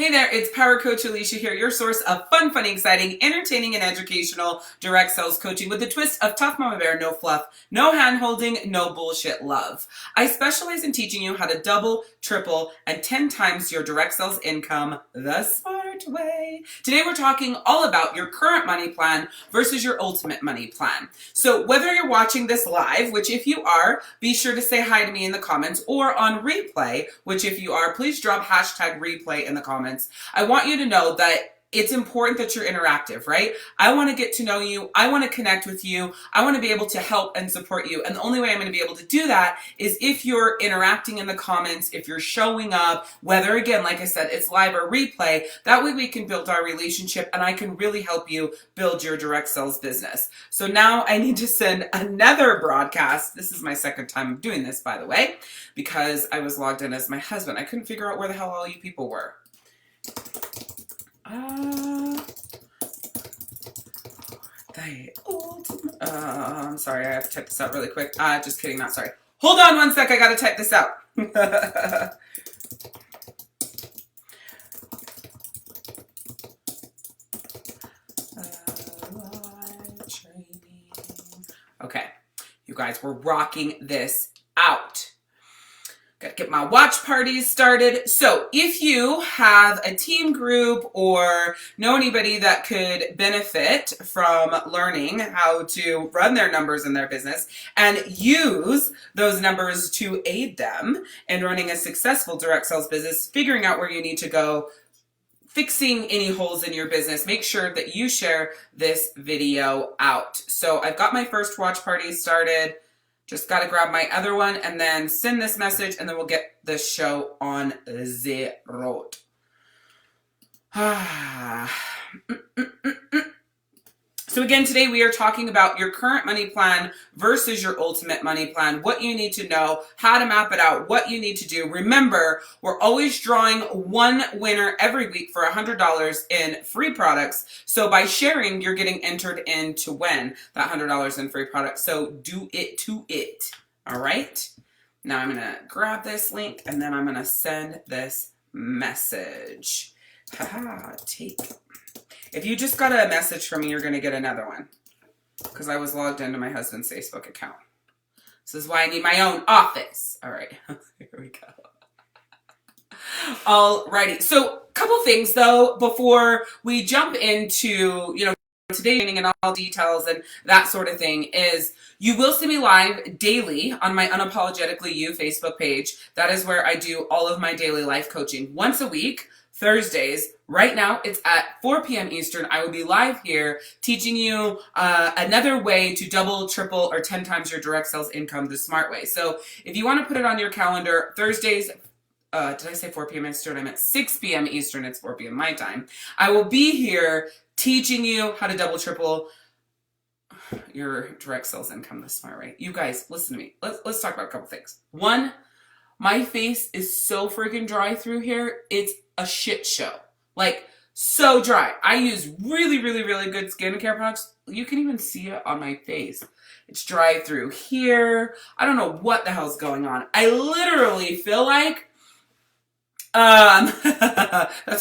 Hey there, it's Power Coach Alishia here, your source of fun, funny, exciting, entertaining, and educational direct sales coaching with a twist of tough mama bear, no fluff, no hand-holding, no bullshit love. I specialize in teaching you how to double, triple, and 10 times your direct sales income the smart way. Today we're talking all about your current money plan versus your ultimate money plan. So whether you're watching this live, which if you are, be sure to say hi to me in the comments, or on replay, which if you are, please drop hashtag replay in the comments. I want you to know that it's important that you're interactive, right? I want to get to know you. I want to connect with you. I want to be able to help and support you. And the only way I'm going to be able to do that is if you're interacting in the comments, if you're showing up, whether, again, like I said, it's live or replay. That way we can build our relationship and I can really help you build your direct sales business. So now I need to send another broadcast. This is my second time doing this, by the way, because I was logged in as my husband. I couldn't figure out where the hell all you people were. I'm sorry, I have to type this out really quick. Just kidding, not sorry. Hold on one sec, I gotta type this out. Okay, you guys, we're rocking this out. Gotta get my watch parties started. So if you have a team group or know anybody that could benefit from learning how to run their numbers in their business and use those numbers to aid them in running a successful direct sales business, figuring out where you need to go, fixing any holes in your business, make sure that you share this video out. So I've got my first watch party started. Just got to grab my other one and then send this message and then we'll get the show on the road. So again, today we are talking about your current money plan versus your ultimate money plan, what you need to know, how to map it out, what you need to do. Remember, we're always drawing one winner every week for $100 in free products. So by sharing, you're getting entered in to win that $100 in free products. So do it to it. All right. Now I'm going to grab this link and then I'm going to send this message. Take. If you just got a message from me, you're going to get another one because I was logged into my husband's Facebook account. This is why I need my own office. All right, here we go. Alrighty, so a couple things though before we jump into, today and all details and that sort of thing is you will see me live daily on my Unapologetically You Facebook page. That is where I do all of my daily life coaching once a week. Thursdays. Right now, it's at 4 p.m. Eastern. I will be live here teaching you another way to double, triple, or 10 times your direct sales income the smart way. So if you want to put it on your calendar, Thursdays, did I say 4 p.m. Eastern? I meant 6 p.m. Eastern. It's 4 p.m. my time. I will be here teaching you how to double, triple your direct sales income the smart way. You guys, listen to me. Let's talk about a couple things. One, my face is so freaking dry through here. It's a shit show. Like, so dry. I use really, really, really good skincare products. You can even see it on my face. It's dry through here. I don't know what the hell's going on. I literally feel like, that's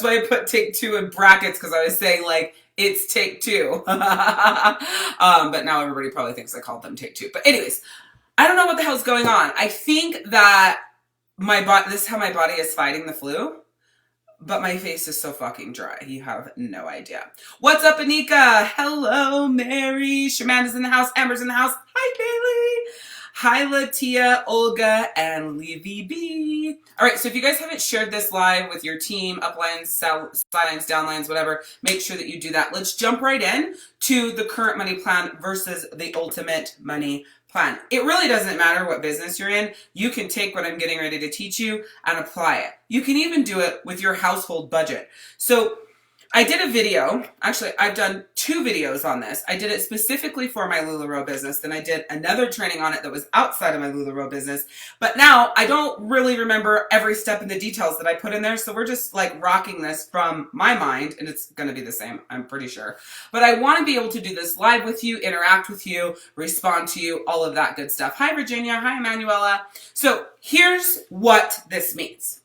why I put take two in brackets because I was saying like, it's take two. But now everybody probably thinks I called them take two. But anyways, I don't know what the hell's going on. I think that this is how my body is fighting the flu. But my face is so fucking dry. You have no idea. What's up, Anika? Hello, Mary. Shamanda's in the house. Amber's in the house. Hi, Bailey. Hi, Latia, Olga, and Livy B. All right, so if you guys haven't shared this live with your team, uplines, sidelines, downlines, whatever, make sure that you do that. Let's jump right in to the current money plan versus the ultimate money plan. It really doesn't matter what business you're in. You can take what I'm getting ready to teach you and apply it. You can even do it with your household budget. So I did a video. Actually, I've done 2 videos on this. I did it specifically for my LuLaRoe business. Then I did another training on it that was outside of my LuLaRoe business. But now I don't really remember every step in the details that I put in there. So we're just like rocking this from my mind. And it's going to be the same, I'm pretty sure. But I want to be able to do this live with you, interact with you, respond to you, all of that good stuff. Hi, Virginia. Hi, Emanuela. So here's what this means.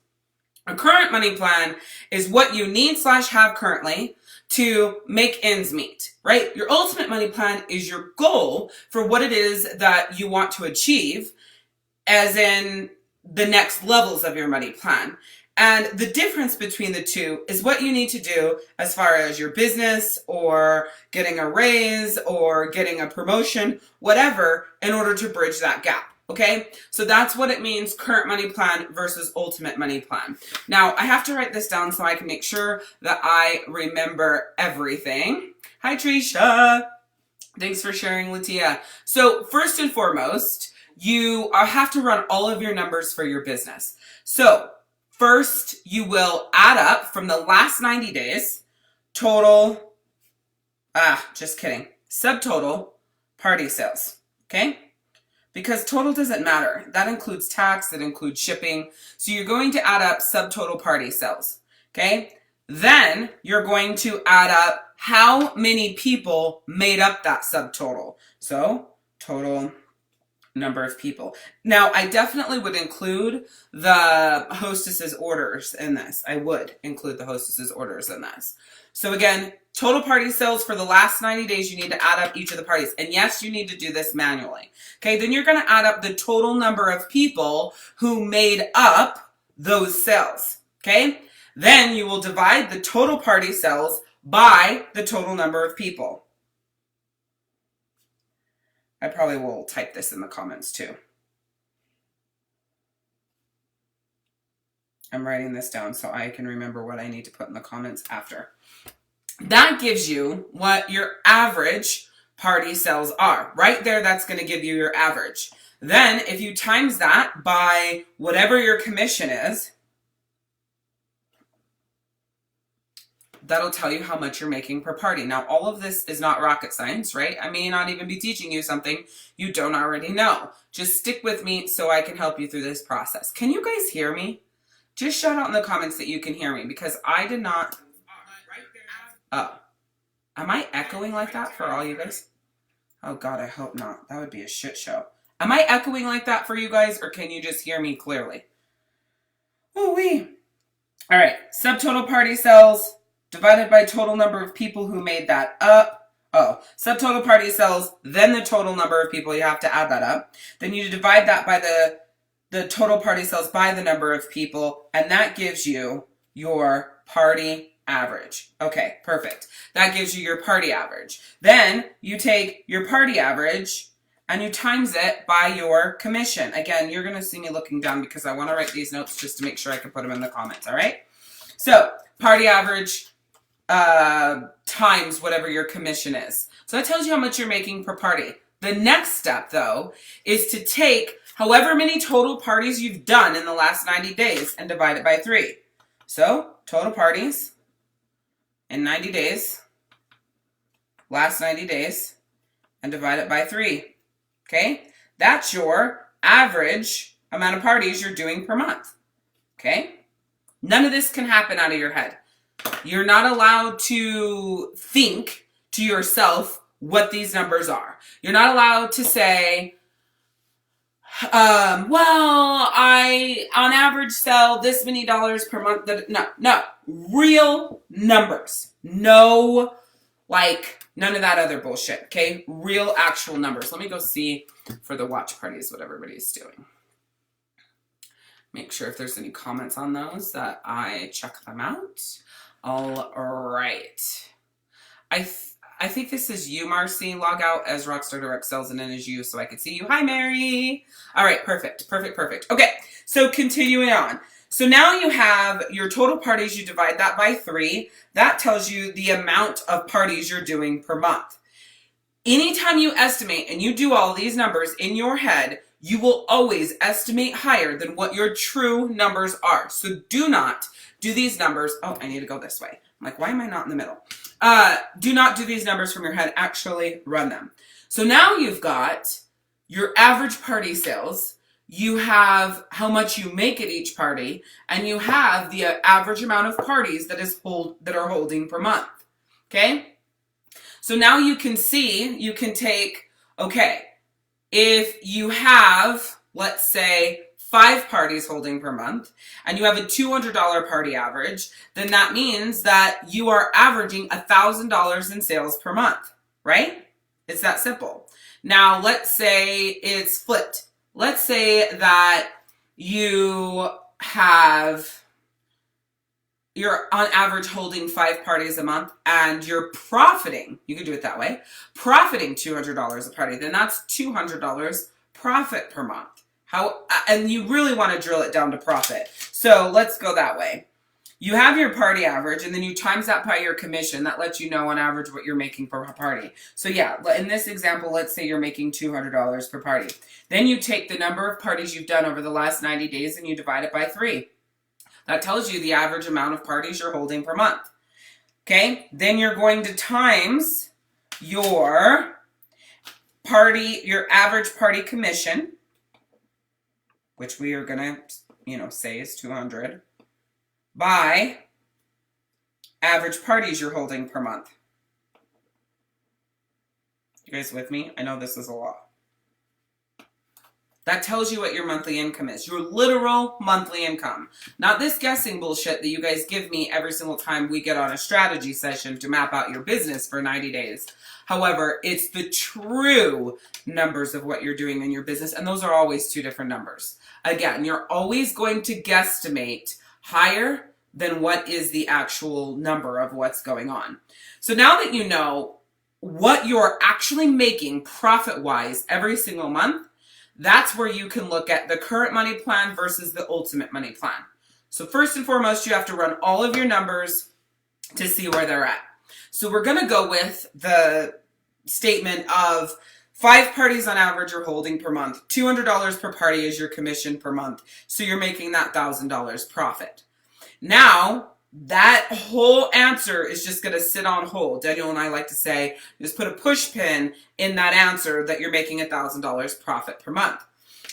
A current money plan is what you need / have currently to make ends meet, right? Your ultimate money plan is your goal for what it is that you want to achieve, as in the next levels of your money plan. And the difference between the two is what you need to do as far as your business or getting a raise or getting a promotion, whatever, in order to bridge that gap. Okay, so that's what it means, current money plan versus ultimate money plan. Now, I have to write this down so I can make sure that I remember everything. Hi, Trisha. Thanks for sharing, Latia. So first and foremost, you have to run all of your numbers for your business. So first, you will add up from the last 90 days, total, just kidding, subtotal party sales, okay? Because total doesn't matter. That includes tax, that includes shipping. So you're going to add up subtotal party sales, okay? Then you're going to add up how many people made up that subtotal. So total number of people. Now, I definitely would include the hostess's orders in this. I would include the hostess's orders in this. So again, total party sales for the last 90 days, you need to add up each of the parties. And yes, you need to do this manually. Okay, then you're going to add up the total number of people who made up those sales. Okay, then you will divide the total party sales by the total number of people. I probably will type this in the comments too. I'm writing this down so I can remember what I need to put in the comments after. That gives you what your average party sales are. Right there, that's going to give you your average. Then, if you times that by whatever your commission is, that'll tell you how much you're making per party. Now, all of this is not rocket science, right? I may not even be teaching you something you don't already know. Just stick with me so I can help you through this process. Can you guys hear me? Just shout out in the comments that you can hear me, because I did not... Oh. Am I echoing like that for all you guys? Oh God, I hope not. That would be a shit show. Am I echoing like that for you guys, or can you just hear me clearly? Ooh-wee. All right, subtotal party sales divided by total number of people who made that up. Oh, subtotal party sales, then the total number of people, you have to add that up. Then you divide that by the total party sales by the number of people, and that gives you your party average. Okay, perfect. That gives you your party average. Then you take your party average and you times it by your commission. Again, you're going to see me looking down because I want to write these notes just to make sure I can put them in the comments, all right? So, party average times whatever your commission is. So that tells you how much you're making per party. The next step, though, is to take however many total parties you've done in the last 90 days and divide it by 3. So, total parties in 90 days, last 90 days, and divide it by 3. Okay? That's your average amount of parties you're doing per month. Okay? None of this can happen out of your head. You're not allowed to think to yourself what these numbers are. You're not allowed to say, well, I on average sell this many dollars per month. No, real numbers. No, none of that other bullshit. Okay, real actual numbers. Let me go see for the watch parties what everybody's doing. Make sure if there's any comments on those that I check them out. All right. I think this is you, Marcy. Log out as Rockstar Direct Sales and in as you so I can see you. Hi, Mary. All right, perfect. Okay, so continuing on. So now you have your total parties. You divide that by 3. That tells you the amount of parties you're doing per month. Anytime you estimate and you do all these numbers in your head, you will always estimate higher than what your true numbers are. So do not do these numbers. Oh, I need to go this way. I'm like, why am I not in the middle? Do not do these numbers from your head. Actually run them. So now you've got your average party sales. You have how much you make at each party, and you have the average amount of parties that are holding per month. Okay? So now you can see, you can take, okay, if you have, let's say, 5 parties holding per month, and you have a $200 party average, then that means that you are averaging $1,000 in sales per month, right? It's that simple. Now, let's say it's flipped. Let's say that you're on average holding 5 parties a month and you're profiting, you can do it that way, profiting $200 a party, then that's $200 profit per month. And you really want to drill it down to profit. So let's go that way. You have your party average and then you times that by your commission. That lets you know on average what you're making per party. So yeah, in this example, let's say you're making $200 per party. Then you take the number of parties you've done over the last 90 days and you divide it by 3. That tells you the average amount of parties you're holding per month. Okay, then you're going to times your average party commission, which we are going to, say is 200, by average parties you're holding per month. You guys with me? I know this is a lot. That tells you what your monthly income is. Your literal monthly income. Not this guessing bullshit that you guys give me every single time we get on a strategy session to map out your business for 90 days. However, it's the true numbers of what you're doing in your business, and those are always 2 different numbers. Again, you're always going to guesstimate higher than what is the actual number of what's going on. So now that you know what you're actually making profit-wise every single month, that's where you can look at the current money plan versus the ultimate money plan. So first and foremost, you have to run all of your numbers to see where they're at. So we're going to go with the statement of 5 parties on average you're holding per month. $200 per party is your commission per month. So you're making that $1,000 profit. Now, that whole answer is just going to sit on hold. Daniel and I like to say, just put a push pin in that answer that you're making $1,000 profit per month.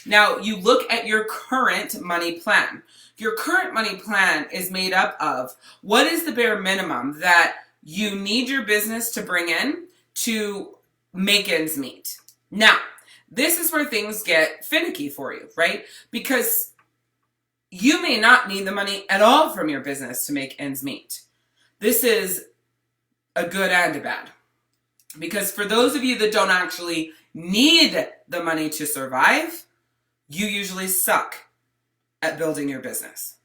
Now, you look at your current money plan. Your current money plan is made up of what is the bare minimum that you need your business to bring in to make ends meet. Now, this is where things get finicky for you, right? Because you may not need the money at all from your business to make ends meet. This is a good and a bad. Because for those of you that don't actually need the money to survive, you usually suck at building your business.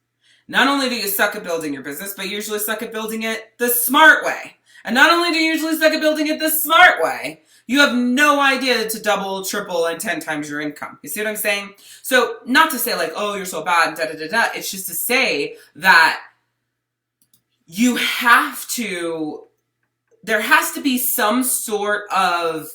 Not only do you suck at building your business, but you usually suck at building it the smart way. And not only do you usually suck at building it the smart way, you have no idea to double, triple, and 10 times your income. You see what I'm saying? So not to say like, oh, you're so bad, da da da da. It's just to say that there has to be some sort of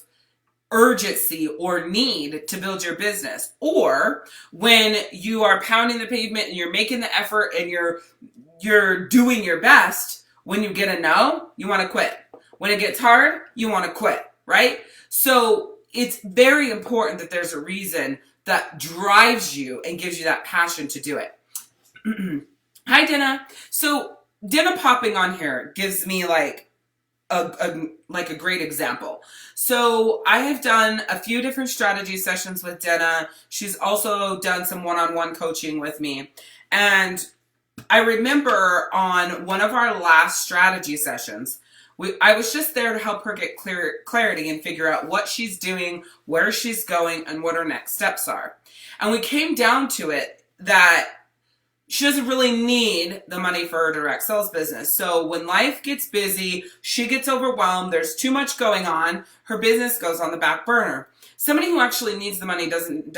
urgency or need to build your business. Or when you are pounding the pavement and you're making the effort and you're doing your best, when you get a no, you want to quit. When it gets hard, you want to quit. Right? So it's very important that there's a reason that drives you and gives you that passion to do it. Hi, Dina. So Dina popping on here gives me like a great example. So I have done a few different strategy sessions with Dina. She's also done some one-on-one coaching with me. And I remember on one of our last strategy sessions, I was just there to help her get clarity and figure out what she's doing, where she's going, and what her next steps are. And we came down to it that she doesn't really need the money for her direct sales business. So when life gets busy, she gets overwhelmed, there's too much going on, her business goes on the back burner. Somebody who actually needs the money doesn't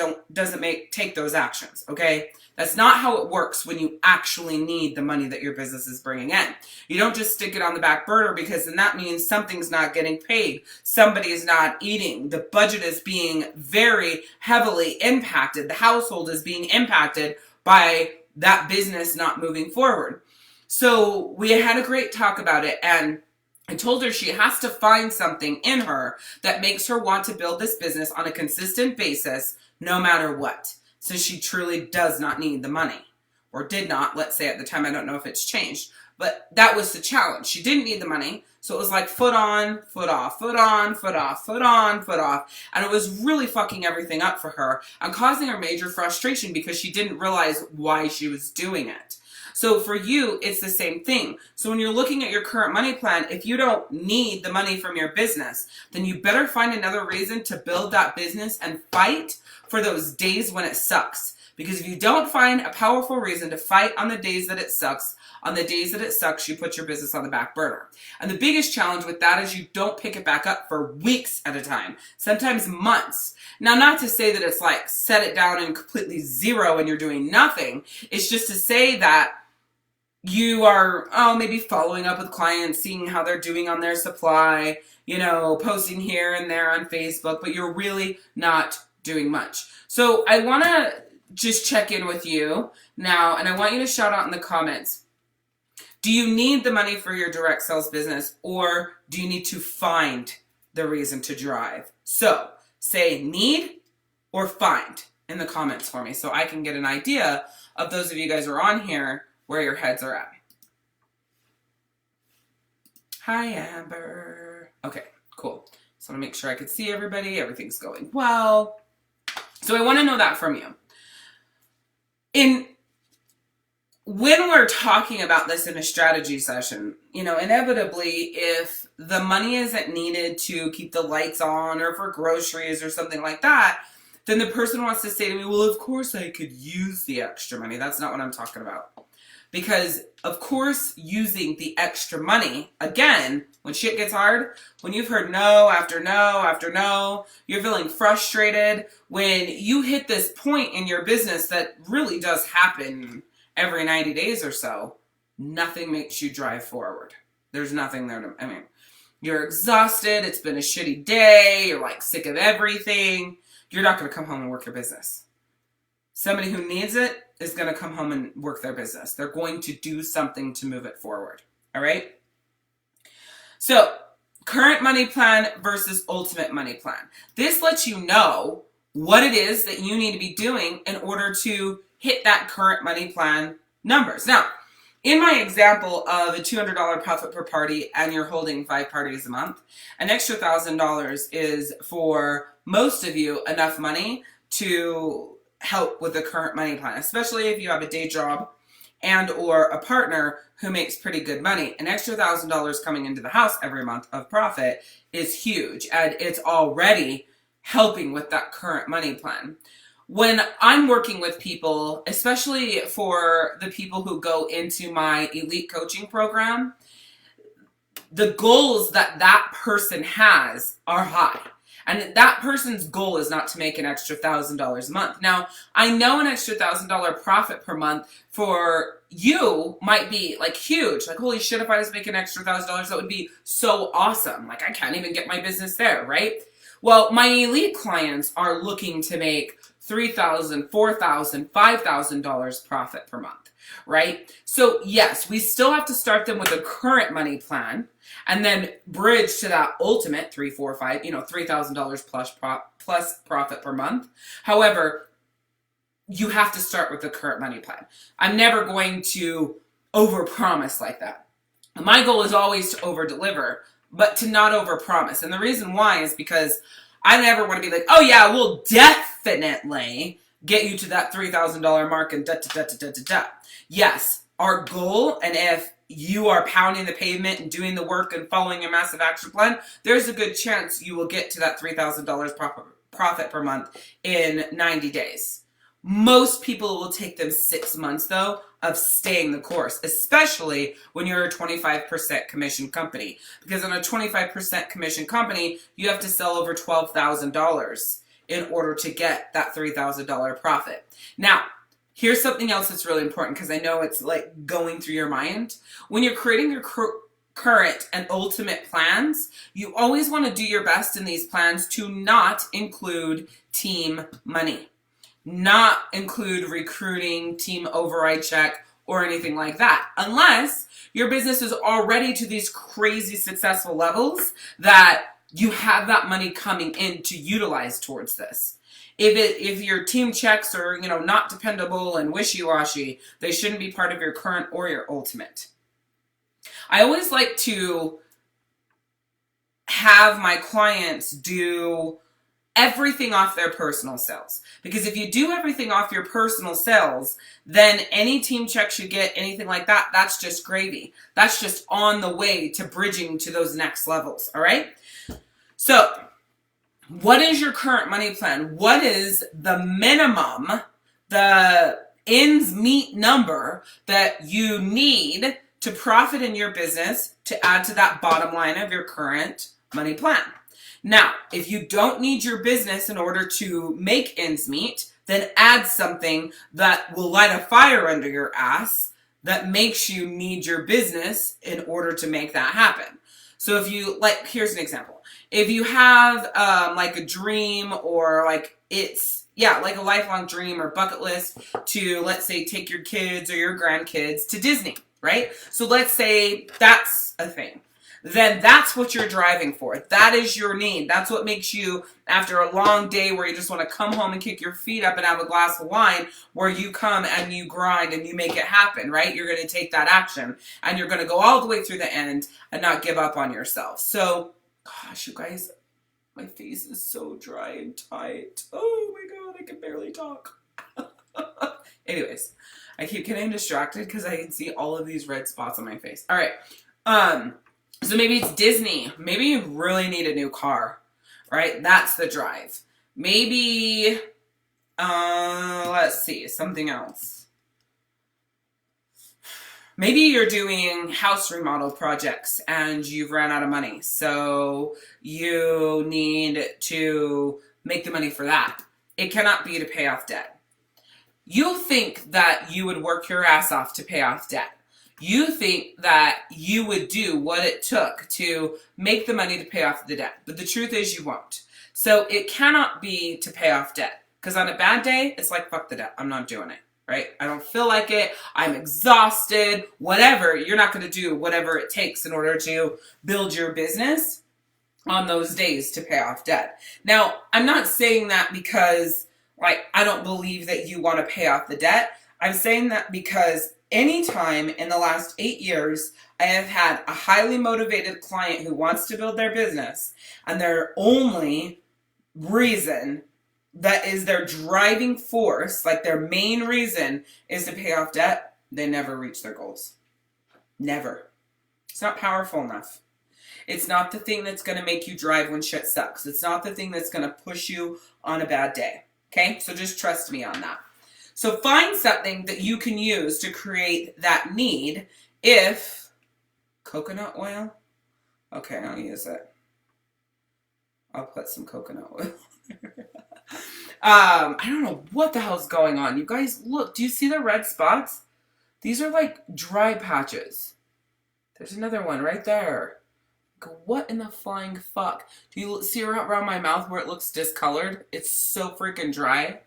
take those actions, okay? That's not how it works when you actually need the money that your business is bringing in. You don't just stick it on the back burner, because then that means something's not getting paid. Somebody is not eating. The budget is being very heavily impacted. The household is being impacted by that business not moving forward. So we had a great talk about it, and I told her she has to find something in her that makes her want to build this business on a consistent basis, no matter what. So she truly does not need the money, or did not, let's say at the time. I don't know if it's changed, But that was the challenge. She didn't need the money. So it was like foot on, foot off, foot on, foot off, foot on, foot off. And it was really fucking everything up for her and causing her major frustration because she didn't realize why she was doing it. So for you, it's the same thing. So when you're looking at your current money plan, if you don't need the money from your business, then you better find another reason to build that business and fight for those days when it sucks. Because if you don't find a powerful reason to fight on the days that it sucks, you put your business on the back burner. And the biggest challenge with that is you don't pick it back up for weeks at a time, sometimes months. Now, not to say that it's like set it down and completely zero and you're doing nothing. It's just to say that you are, maybe following up with clients, seeing how they're doing on their supply, posting here and there on Facebook, but you're really not doing much. So I want to just check in with you now, and I want you to shout out in the comments. Do you need the money for your direct sales business, or do you need to find the reason to drive? So say need or find in the comments for me so I can get an idea of those of you guys who are on here where your heads are at. Hi, Amber. Okay, cool. So I want to make sure I could see everybody. Everything's going well. So I want to know that from you. When we're talking about this in a strategy session, inevitably, if the money isn't needed to keep the lights on or for groceries or something like that, then the person wants to say to me, well, of course I could use the extra money. That's not what I'm talking about. Because, of course, using the extra money, again, when shit gets hard, when you've heard no after no after no, you're feeling frustrated, when you hit this point in your business that really does happen every 90 days or so, nothing makes you drive forward. There's nothing there you're exhausted, it's been a shitty day, you're like sick of everything, you're not going to come home and work your business. Somebody who needs it is going to come home and work their business. They're going to do something to move it forward. All right? So, current money plan versus ultimate money plan. This lets you know what it is that you need to be doing in order to hit that current money plan numbers. Now, in my example of a $200 profit per party and you're holding 5 parties a month, an extra $1,000 is for most of you enough money to help with the current money plan, especially if you have a day job and or a partner who makes pretty good money. An extra $1,000 coming into the house every month of profit is huge, and it's already helping with that current money plan. When I'm working with people, especially for the people who go into my elite coaching program, the goals that person has are high. And that person's goal is not to make an extra $1,000 a month. Now, I know an extra $1,000 profit per month for you might be like huge. Like, holy shit, if I just make an extra $1,000, that would be so awesome. Like, I can't even get my business there, right? Well, my elite clients are looking to make $3,000, $4,000, $5,000 profit per month, right? So yes, we still have to start them with a current money plan and then bridge to that ultimate $3,000 plus profit per month. However, you have to start with the current money plan. I'm never going to overpromise like that. My goal is always to overdeliver, but to not overpromise. And the reason why is because I never want to be like, oh yeah, we'll definitely get you to that $3,000 mark and da-da-da-da-da-da. Yes, our goal, and if you are pounding the pavement and doing the work and following a massive action plan, there's a good chance you will get to that $3,000 profit per month in 90 days. Most people will take them 6 months, though, of staying the course, especially when you're a 25% commission company. Because on a 25% commission company, you have to sell over $12,000 in order to get that $3,000 profit. Now, here's something else that's really important, because I know it's like going through your mind. When you're creating your current and ultimate plans, you always want to do your best in these plans to not include team money. Not include recruiting, team override check, or anything like that, unless your business is already to these crazy successful levels that you have that money coming in to utilize towards this. If your team checks are, not dependable and wishy-washy, they shouldn't be part of your current or your ultimate. I always like to have my clients do everything off their personal sales. Because if you do everything off your personal sales, then any team checks you get, anything like that, that's just gravy. That's just on the way to bridging to those next levels, all right? So, what is your current money plan? What is the minimum, the ends meet number that you need to profit in your business to add to that bottom line of your current money plan? Now, if you don't need your business in order to make ends meet, then add something that will light a fire under your ass that makes you need your business in order to make that happen. So if you, like, here's an example. If you have like a dream, or like like a lifelong dream or bucket list to, let's say, take your kids or your grandkids to Disney, right? So let's say that's a thing. Then that's what you're driving for. That is your need. That's what makes you, after a long day where you just want to come home and kick your feet up and have a glass of wine, where you come and you grind and you make it happen, right? You're going to take that action and you're going to go all the way through the end and not give up on yourself. So, gosh, you guys, my face is so dry and tight. Oh my God, I can barely talk. Anyways, I keep getting distracted because I can see all of these red spots on my face. All right. So maybe it's Disney. Maybe you really need a new car, right? That's the drive. Maybe, let's see, something else. Maybe you're doing house remodel projects and you've ran out of money. So you need to make the money for that. It cannot be to pay off debt. You think that you would work your ass off to pay off debt. You think that you would do what it took to make the money to pay off the debt. But the truth is you won't. So it cannot be to pay off debt. Because on a bad day, it's like, fuck the debt. I'm not doing it, right? I don't feel like it. I'm exhausted. Whatever. You're not going to do whatever it takes in order to build your business on those days to pay off debt. Now, I'm not saying that because, like, I don't believe that you want to pay off the debt. I'm saying that because anytime in the last 8 years, I have had a highly motivated client who wants to build their business, and their only reason that is their driving force, like their main reason, is to pay off debt, they never reach their goals. Never. It's not powerful enough. It's not the thing that's going to make you drive when shit sucks. It's not the thing that's going to push you on a bad day. Okay? So just trust me on that. So find something that you can use to create that need. If coconut oil, okay, I'll use it. I'll put some coconut oil. I don't know what the hell's going on. You guys, look, do you see the red spots? These are like dry patches. There's another one right there. What in the flying fuck? Do you see around my mouth where it looks discolored? It's so freaking dry.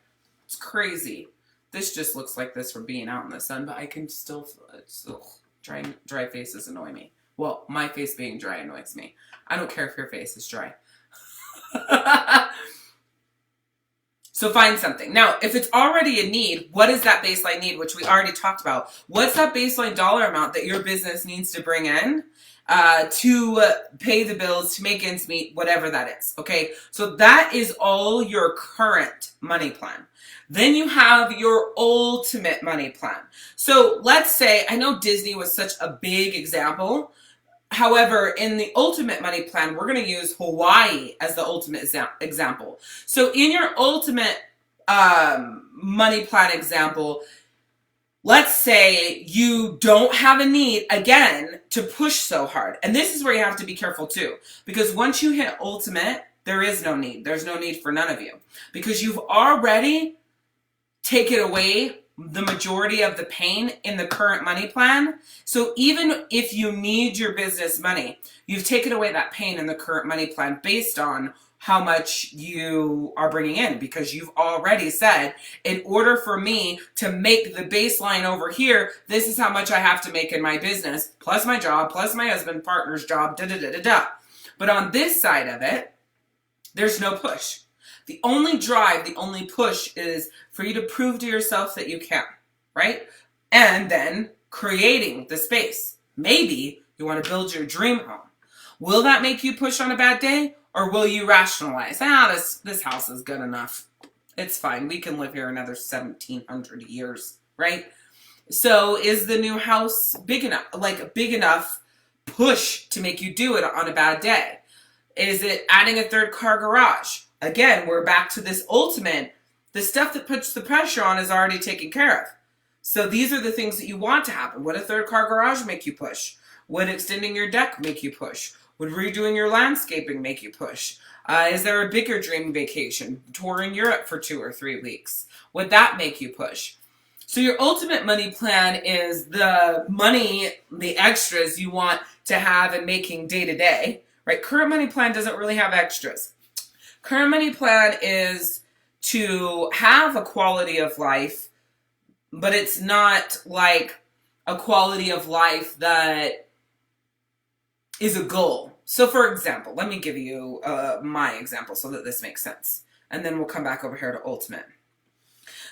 It's crazy. This just looks like this from being out in the sun, but I can still dry faces annoy me. Well, my face being dry annoys me. I don't care if your face is dry. So find something. Now, if it's already a need, what is that baseline need, which we already talked about? What's that baseline dollar amount that your business needs to bring in to pay the bills, to make ends meet, whatever that is, okay? So that is all your current money plan. Then you have your ultimate money plan. So let's say, I know Disney was such a big example. However, in the ultimate money plan, we're going to use Hawaii as the ultimate example. So in your ultimate money plan example, let's say you don't have a need, again, to push so hard. And this is where you have to be careful too. Because once you hit ultimate, there is no need. There's no need for none of you. Because you've already taken away the majority of the pain in the current money plan. So even if you need your business money, you've taken away that pain in the current money plan based on how much you are bringing in, because you've already said, in order for me to make the baseline over here, this is how much I have to make in my business, plus my job, plus my husband, partner's job, da-da-da-da-da. But on this side of it, there's no push. The only drive, the only push is for you to prove to yourself that you can, right? And then creating the space, maybe You want to build your dream home. Will that make you push on a bad day? Or will you rationalize, this house is good enough. It's fine. We can live here another 1,700 years, right? So is the new house big enough, like a big enough push to make you do it on a bad day? Is it adding a third car garage? Again, we're back to this ultimate. The stuff that puts the pressure on is already taken care of. So these are the things that you want to happen. Would a third car garage make you push? Would extending your deck make you push? Would redoing your landscaping make you push? Is there a bigger dream vacation? Touring Europe for 2 or 3 weeks? Would that make you push? So your ultimate money plan is the money, the extras you want to have in making day to day, right? Current money plan doesn't really have extras. Current money plan is to have a quality of life, but it's not like a quality of life that is a goal. So for example, let me give you my example so that this makes sense. And then we'll come back over here to ultimate.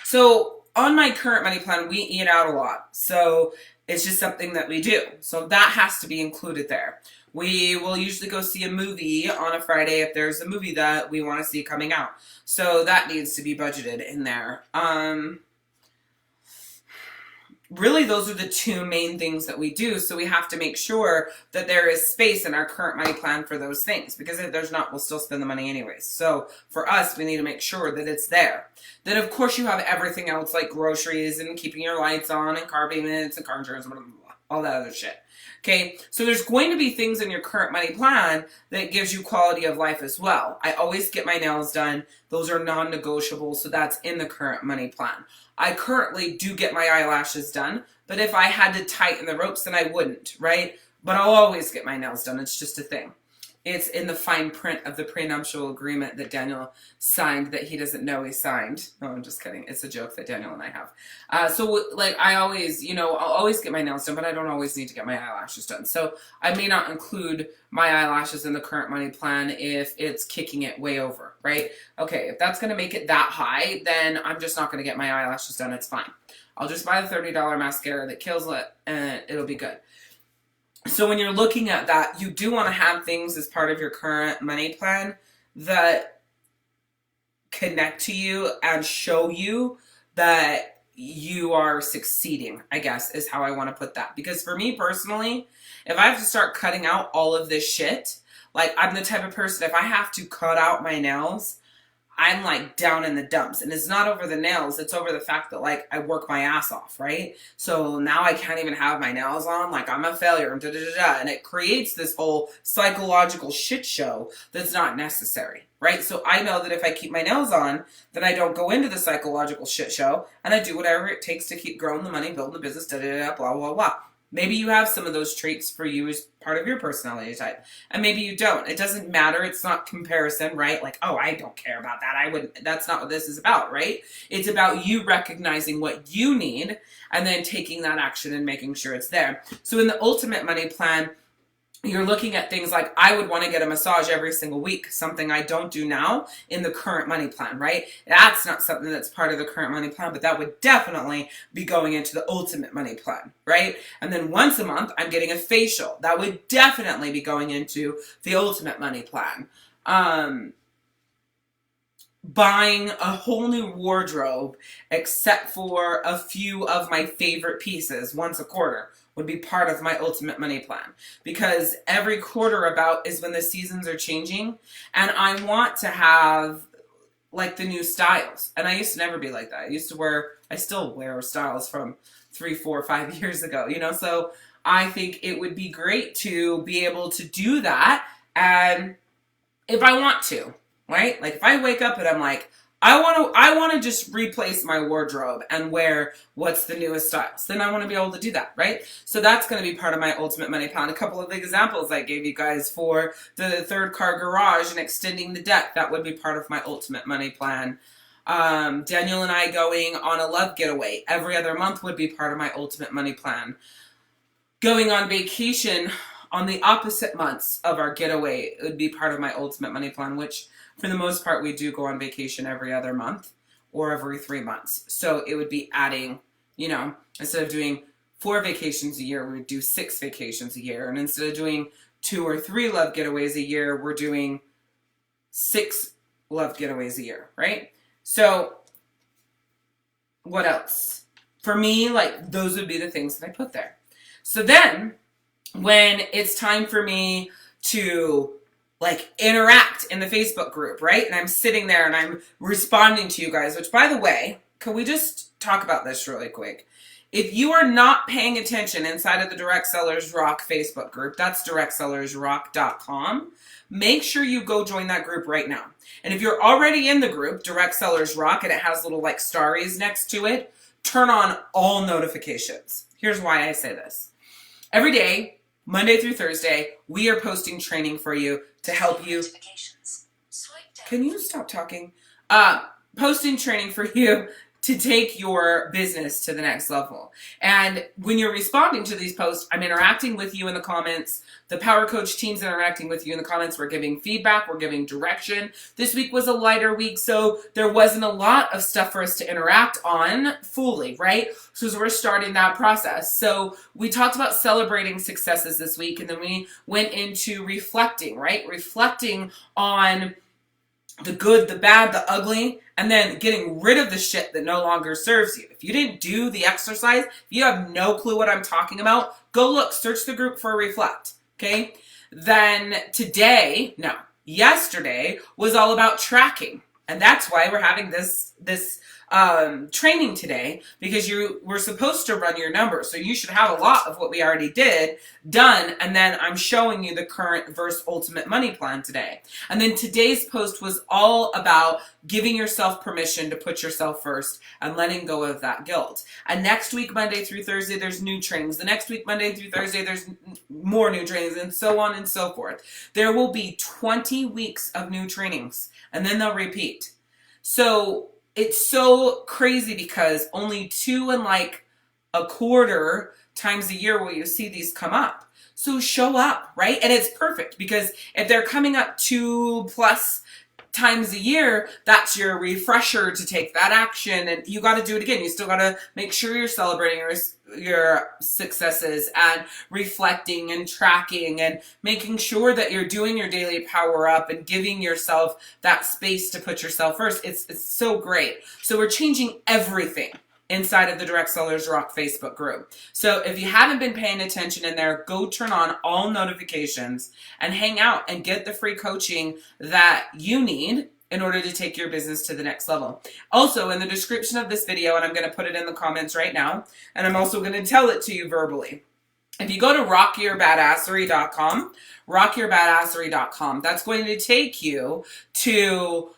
So on my current money plan, we eat out a lot. So it's just something that we do. So that has to be included there. We will usually go see a movie on a Friday if there's a movie that we want to see coming out. So that needs to be budgeted in there. Really, those are the 2 main things that we do. So we have to make sure that there is space in our current money plan for those things, because if there's not, we'll still spend the money anyways. So for us, we need to make sure that it's there. Then of course you have everything else like groceries and keeping your lights on and car payments and car insurance, blah, blah, blah, all that other shit. Okay, so there's going to be things in your current money plan that gives you quality of life as well. I always get my nails done. Those are non-negotiable, so that's in the current money plan. I currently do get my eyelashes done, but if I had to tighten the ropes, then I wouldn't, right? But I'll always get my nails done. It's just a thing. It's in the fine print of the prenuptial agreement that Daniel signed that he doesn't know he signed. No, I'm just kidding. It's a joke that Daniel and I have. So like I always, I'll always get my nails done, but I don't always need to get my eyelashes done. So I may not include my eyelashes in the current money plan if it's kicking it way over, right? Okay, if that's going to make it that high, then I'm just not going to get my eyelashes done. It's fine. I'll just buy the $30 mascara that kills it and it'll be good. So when you're looking at that, you do want to have things as part of your current money plan that connect to you and show you that you are succeeding, I guess, is how I want to put that. Because for me personally, if I have to start cutting out all of this shit, like I'm the type of person, if I have to cut out my nails, I'm like down in the dumps. And it's not over the nails, it's over the fact that like I work my ass off, right? So now I can't even have my nails on, like I'm a failure and and it creates this whole psychological shit show that's not necessary, right? So I know that if I keep my nails on, then I don't go into the psychological shit show and I do whatever it takes to keep growing the money, building the business, blah, blah, blah. Maybe you have some of those traits for you as part of your personality type. And maybe you don't. It doesn't matter. It's not comparison, right? Like, oh, I don't care about that. I wouldn't. That's not what this is about, right? It's about you recognizing what you need and then taking that action and making sure it's there. So in the ultimate money plan, you're looking at things like, I would want to get a massage every single week, something I don't do now in the current money plan, right? That's not something that's part of the current money plan, but that would definitely be going into the ultimate money plan, right? And then once a month, I'm getting a facial. That would definitely be going into the ultimate money plan. Buying a whole new wardrobe, except for a few of my favorite pieces once a quarter, would be part of my ultimate money plan, because every quarter about is when the seasons are changing and I want to have like the new styles. And I used to never be like that. I still wear styles from 3, 4, 5 years ago, so I think it would be great to be able to do that. And if I want to, right? Like if I wake up and I'm like, I want to just replace my wardrobe and wear what's the newest styles, then I want to be able to do that, right? So that's going to be part of my ultimate money plan. A couple of the examples I gave you guys for the third car garage and extending the deck, that would be part of my ultimate money plan. Daniel and I going on a love getaway every other month would be part of my ultimate money plan. Going on vacation on the opposite months of our getaway would be part of my ultimate money plan, which for the most part, we do go on vacation every other month or every 3 months. So it would be adding, instead of doing 4 vacations a year, we would do 6 vacations a year. And instead of doing 2 or 3 love getaways a year, we're doing 6 love getaways a year, right? So what else? For me, like, those would be the things that I put there. So then when it's time for me to like interact in the Facebook group, right? And I'm sitting there and I'm responding to you guys, which, by the way, can we just talk about this really quick? If you are not paying attention inside of the Direct Sellers Rock Facebook group, that's directsellersrock.com, make sure you go join that group right now. And if you're already in the group, Direct Sellers Rock, and it has little like starries next to it, turn on all notifications. Here's why I say this. Every day, Monday through Thursday, we are posting training for you to help you. Can you stop talking? Posting training for you to take your business to the next level. And when you're responding to these posts, I'm interacting with you in the comments. The Power Coach team's interacting with you in the comments. We're giving feedback. We're giving direction. This week was a lighter week, so there wasn't a lot of stuff for us to interact on fully, right? So we're starting that process. So we talked about celebrating successes this week, and then we went into reflecting, right? Reflecting on the good, the bad, the ugly, and then getting rid of the shit that no longer serves you. If you didn't do the exercise, if you have no clue what I'm talking about, go look, search the group for Reflect, okay? Then yesterday was all about tracking. And that's why we're having this training today, because you were supposed to run your numbers. So you should have a lot of what we already did done. And then I'm showing you the current versus ultimate money plan today. And then today's post was all about giving yourself permission to put yourself first and letting go of that guilt. And next week, Monday through Thursday, there's new trainings. The next week, Monday through Thursday, there's more new trainings, and so on and so forth. There will be 20 weeks of new trainings, and then they'll repeat. So it's so crazy because only 2 and like a quarter times a year will you see these come up. So show up, right? And it's perfect because if they're coming up 2+ times a year, that's your refresher to take that action, and you got to do it again. You still got to make sure you're celebrating your successes and reflecting and tracking and making sure that you're doing your daily power up and giving yourself that space to put yourself first. It's so great. So we're changing everything inside of the Direct Sellers Rock Facebook group. So if you haven't been paying attention in there, go turn on all notifications and hang out and get the free coaching that you need in order to take your business to the next level. Also, in the description of this video, and I'm going to put it in the comments right now, and I'm also going to tell it to you verbally. If you go to rockyourbadassery.com, that's going to take you to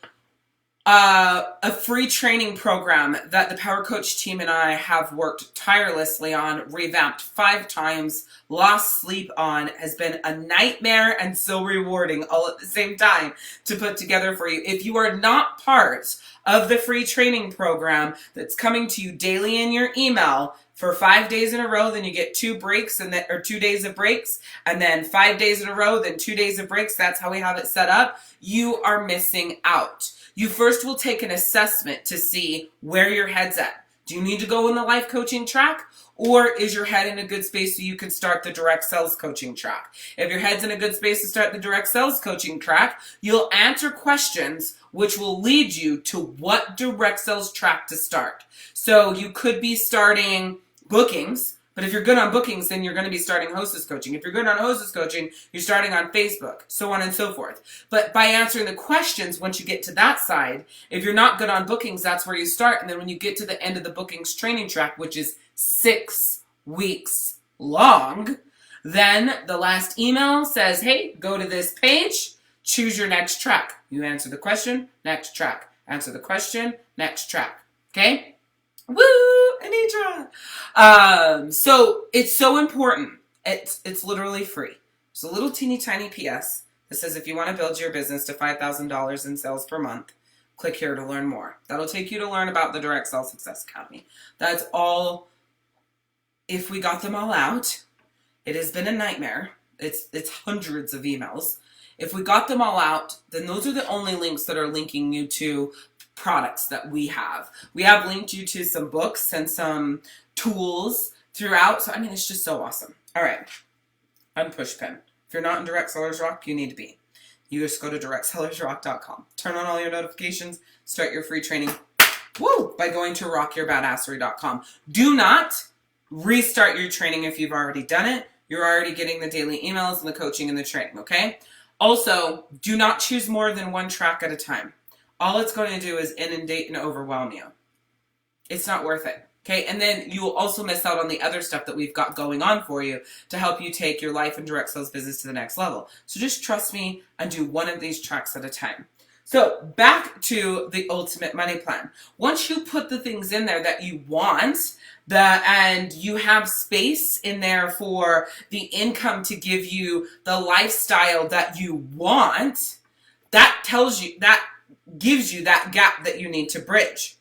a free training program that the Power Coach team and I have worked tirelessly on, revamped 5 times, lost sleep on, has been a nightmare and so rewarding all at the same time to put together for you. If you are not part of the free training program that's coming to you daily in your email for 5 days in a row, then you get 2 breaks or 2 days of breaks, and then 5 days in a row, then 2 days of breaks. That's how we have it set up. You are missing out. You first will take an assessment to see where your head's at. Do you need to go in the life coaching track, or is your head in a good space so you can start the direct sales coaching track? If your head's in a good space to start the direct sales coaching track, you'll answer questions which will lead you to what direct sales track to start. So you could be starting bookings, but if you're good on bookings, then you're going to be starting hostess coaching. If you're good on hostess coaching, you're starting on Facebook, so on and so forth. But by answering the questions, once you get to that side, if you're not good on bookings, that's where you start. And then when you get to the end of the bookings training track, which is 6 weeks long, then the last email says, hey, go to this page, choose your next track. You answer the question, next track. Answer the question, next track. Okay? Woo, Anitra. So it's so important. It's literally free. It's a little teeny tiny PS that says if you want to build your business to $5,000 in sales per month, click here to learn more. That'll take you to learn about the Direct Sales Success Academy. That's all. If we got them all out, it has been a nightmare. It's hundreds of emails. If we got them all out, then those are the only links that are linking you to products that we have. We have linked you to some books and some tools throughout. So, I mean, it's just so awesome. All right. Unpushpin. If you're not in Direct Sellers Rock, you need to be. You just go to directsellersrock.com. Turn on all your notifications. Start your free training. Woo! By going to rockyourbadassery.com. Do not restart your training if you've already done it. You're already getting the daily emails and the coaching and the training, okay? Also, do not choose more than one track at a time. All it's going to do is inundate and overwhelm you. It's not worth it, okay? And then you will also miss out on the other stuff that we've got going on for you to help you take your life and direct sales business to the next level. So just trust me and do one of these tracks at a time. So back to the ultimate money plan. Once you put the things in there that you want, and you have space in there for the income to give you the lifestyle that you want, that gives you that gap that you need to bridge.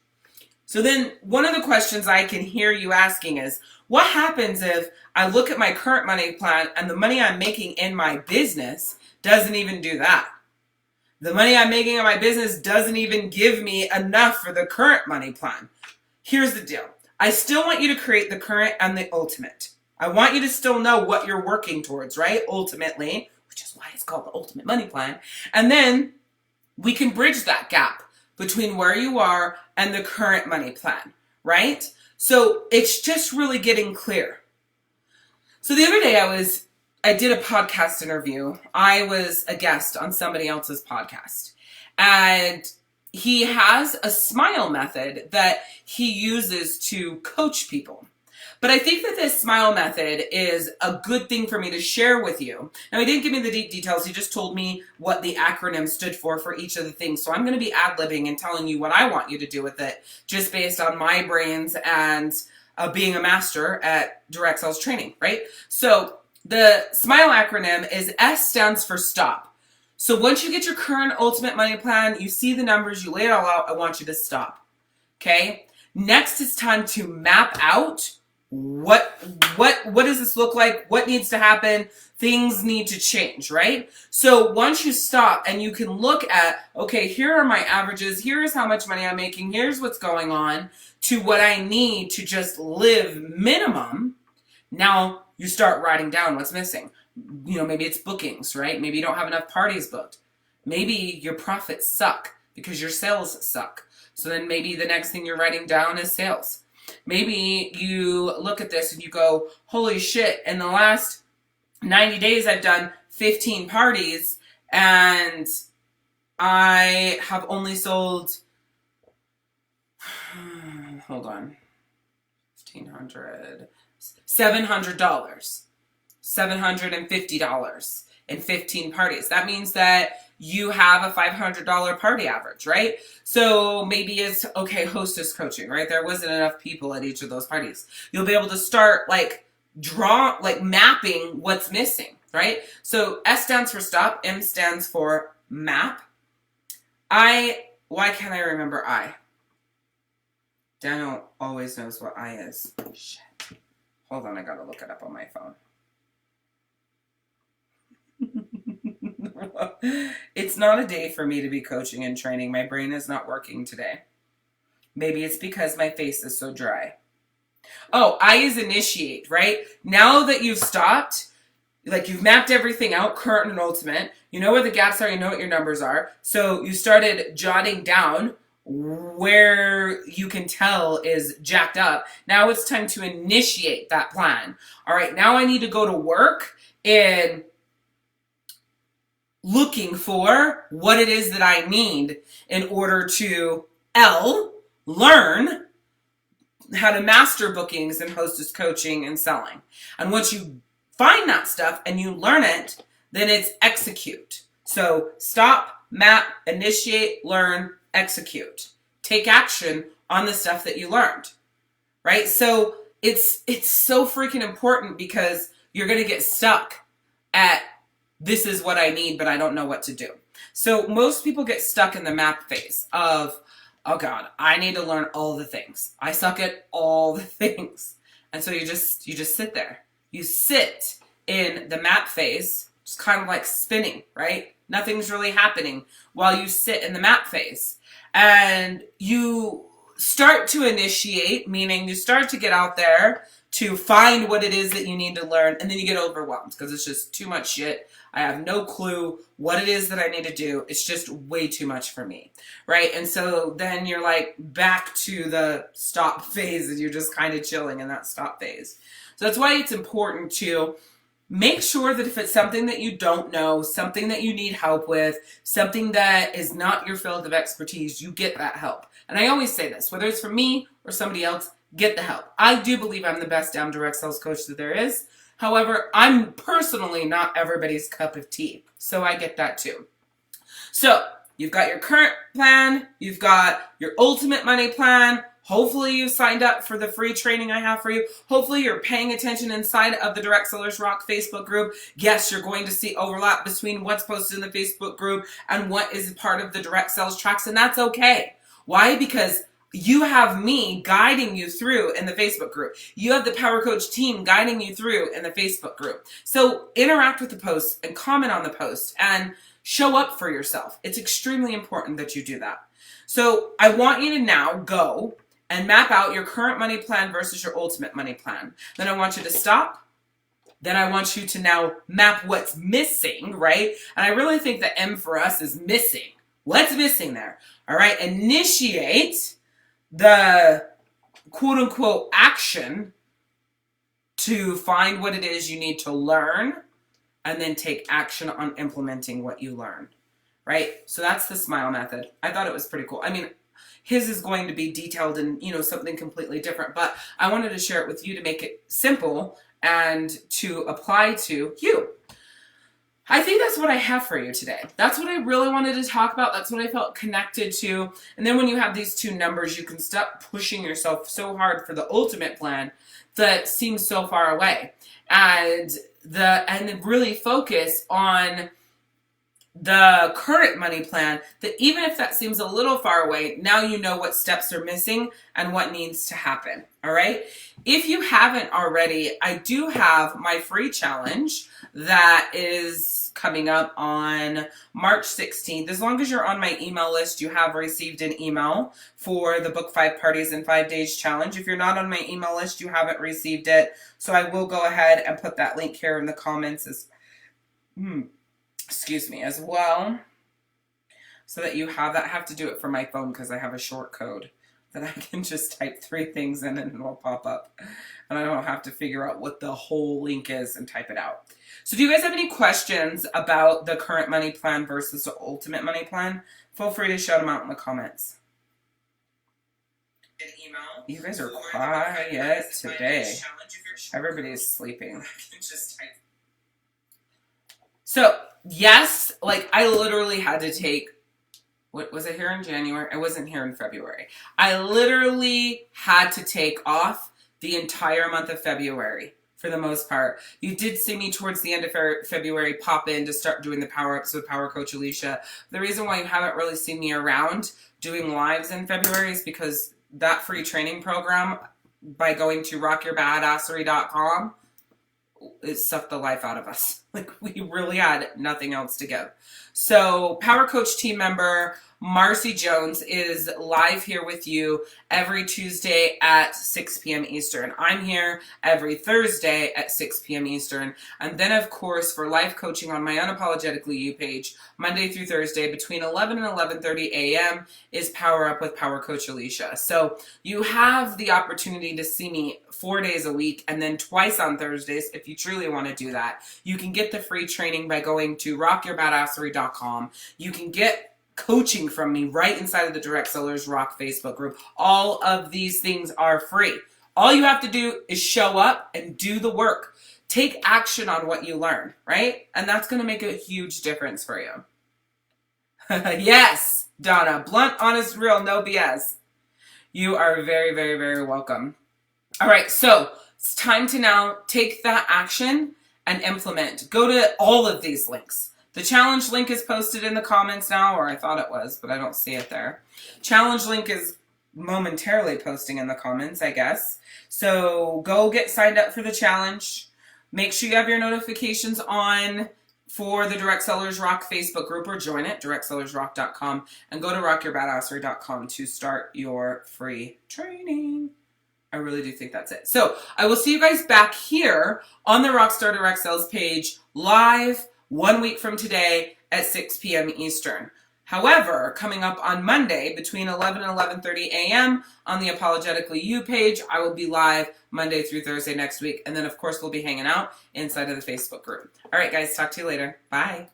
So then one of the questions I can hear you asking is, what happens if I look at my current money plan and the money I'm making in my business doesn't even do that? The money I'm making in my business doesn't even give me enough for the current money plan. Here's the deal. I still want you to create the current and the ultimate. I want you to still know what you're working towards, right? Ultimately, which is why it's called the ultimate money plan. And then we can bridge that gap between where you are and the current money plan, right? So it's just really getting clear. So the other day I did a podcast interview. I was a guest on somebody else's podcast, and he has a smile method that he uses to coach people. But I think that this smile method is a good thing for me to share with you. Now, he didn't give me the deep details. He just told me what the acronym stood for each of the things. So I'm going to be ad-libbing and telling you what I want you to do with it, just based on my brains and being a master at direct sales training, right? So the SMILE acronym is S stands for stop. So once you get your current ultimate money plan, you see the numbers, you lay it all out, I want you to stop. Okay? Next, it's time to map out what does this look like? What needs to happen? Things need to change, right? So once you stop and you can look at, okay, here are my averages, here's how much money I'm making, here's what's going on, to what I need to just live minimum. Now you start writing down what's missing. You know, maybe it's bookings, right? Maybe you don't have enough parties booked. Maybe your profits suck because your sales suck. So then maybe the next thing you're writing down is sales. Maybe you look at this and you go, holy shit, in the last 90 days I've done 15 parties and I have only sold, hold on, $1,500, $700, $750 in 15 parties. That means that you have a $500 party average, right? So maybe it's, okay, hostess coaching, right? There wasn't enough people at each of those parties. You'll be able to start mapping what's missing, right? So S stands for stop, M stands for map. Why can't I remember I? Daniel always knows what I is. Shit. Hold on, I gotta look it up on my phone. It's not a day for me to be coaching and training. My brain is not working today. Maybe it's because my face is so dry. Oh, I is initiate, right? Now that you've stopped, like you've mapped everything out, current and ultimate, you know where the gaps are, you know what your numbers are. So you started jotting down where you can tell is jacked up. Now it's time to initiate that plan. All right, now I need to go to work in looking for what it is that I need in order to learn how to master bookings and hostess coaching and selling. And once you find that stuff and you learn it, then it's execute. So stop, map, initiate, learn, execute. Take action on the stuff that you learned, right? So it's so freaking important because you're going to get stuck at this is what I need, but I don't know what to do. So most people get stuck in the map phase of, oh God, I need to learn all the things. I suck at all the things. And so you just sit there. You sit in the map phase, just kind of like spinning, right? Nothing's really happening while you sit in the map phase. And you start to initiate, meaning you start to get out there to find what it is that you need to learn, and then you get overwhelmed because it's just too much shit. I have no clue what it is that I need to do. It's just way too much for me, right? And so then you're like back to the stop phase, and you're just kind of chilling in that stop phase. So that's why it's important to make sure that if it's something that you don't know, something that you need help with, something that is not your field of expertise, you get that help. And I always say this, whether it's from me or somebody else, get the help. I do believe I'm the best damn direct sales coach that there is. However, I'm personally not everybody's cup of tea. So I get that too. So you've got your current plan. You've got your ultimate money plan. Hopefully you signed up for the free training I have for you. Hopefully you're paying attention inside of the Direct Sellers Rock Facebook group. Yes, you're going to see overlap between what's posted in the Facebook group and what is part of the direct sales tracks. And that's okay. Why? Because you have me guiding you through in the Facebook group. You have the Power Coach team guiding you through in the Facebook group. So interact with the post and comment on the post and show up for yourself. It's extremely important that you do that. So I want you to now go and map out your current money plan versus your ultimate money plan. Then I want you to stop. Then I want you to now map what's missing, right? And I really think the M for us is missing. What's missing there? All right, initiate the quote unquote action to find what it is you need to learn and then take action on implementing what you learn, right? So that's the SMILE method. I thought it was pretty cool. I mean, his is going to be detailed in, something completely different, but I wanted to share it with you to make it simple and to apply to you. I think that's what I have for you today. That's what I really wanted to talk about. That's what I felt connected to. And then when you have these two numbers, you can stop pushing yourself so hard for the ultimate plan that seems so far away. And then really focus on the current money plan, that even if that seems a little far away, now you know what steps are missing and what needs to happen. All right. If you haven't already, I do have my free challenge that is coming up on March 16th. As long as you're on my email list, you have received an email for the Book 5 Parties in 5 Days challenge. If you're not on my email list, you haven't received it. So I will go ahead and put that link here in the comments as well, so that you have that. I have to do it for my phone because I have a short code that I can just type 3 things in and it'll pop up. And I don't have to figure out what the whole link is and type it out. So do you guys have any questions about the current money plan versus the ultimate money plan? Feel free to shout them out in the comments. You guys are quiet today. Everybody's sleeping. So, yes, like I literally had to take, what was it here in January? I wasn't here in February. I literally had to take off the entire month of February for the most part. You did see me towards the end of February pop in to start doing the Power-Ups with Power Coach Alishia. The reason why you haven't really seen me around doing lives in February is because that free training program, by going to rockyourbadassery.com, it sucked the life out of us. Like, we really had nothing else to give. So Power Coach team member Marcy Jones is live here with you every Tuesday at 6 p.m. Eastern. I'm here every Thursday at 6 p.m. Eastern. And then, of course, for life coaching on my Unapologetically You page, Monday through Thursday between 11 and 11:30 a.m. is Power Up with Power Coach Alishia. So you have the opportunity to see me 4 days a week and then twice on Thursdays if you truly want to do that. You can get the free training by going to rockyourbadassery.com. You can get coaching from me right inside of the Direct Sellers Rock Facebook group. All of these things are free. All you have to do is show up and do the work. Take action on what you learn, right? And that's going to make a huge difference for you. Yes, Donna. Blunt, honest, real, no BS. You are very, very, very welcome. All right, so it's time to now take that action and implement. Go to all of these links. The challenge link is posted in the comments now, or I thought it was, but I don't see it there. Challenge link is momentarily posting in the comments, I guess. So go get signed up for the challenge. Make sure you have your notifications on for the Direct Sellers Rock Facebook group, or join it, directsellersrock.com, and go to rockyourbadassery.com to start your free training. I really do think that's it. So I will see you guys back here on the Rockstar Direct Sales page live 1 week from today at 6 p.m. Eastern. However, coming up on Monday between 11 and 11:30 a.m. on the Apologetically You page, I will be live Monday through Thursday next week. And then, of course, we'll be hanging out inside of the Facebook group. All right, guys, talk to you later. Bye.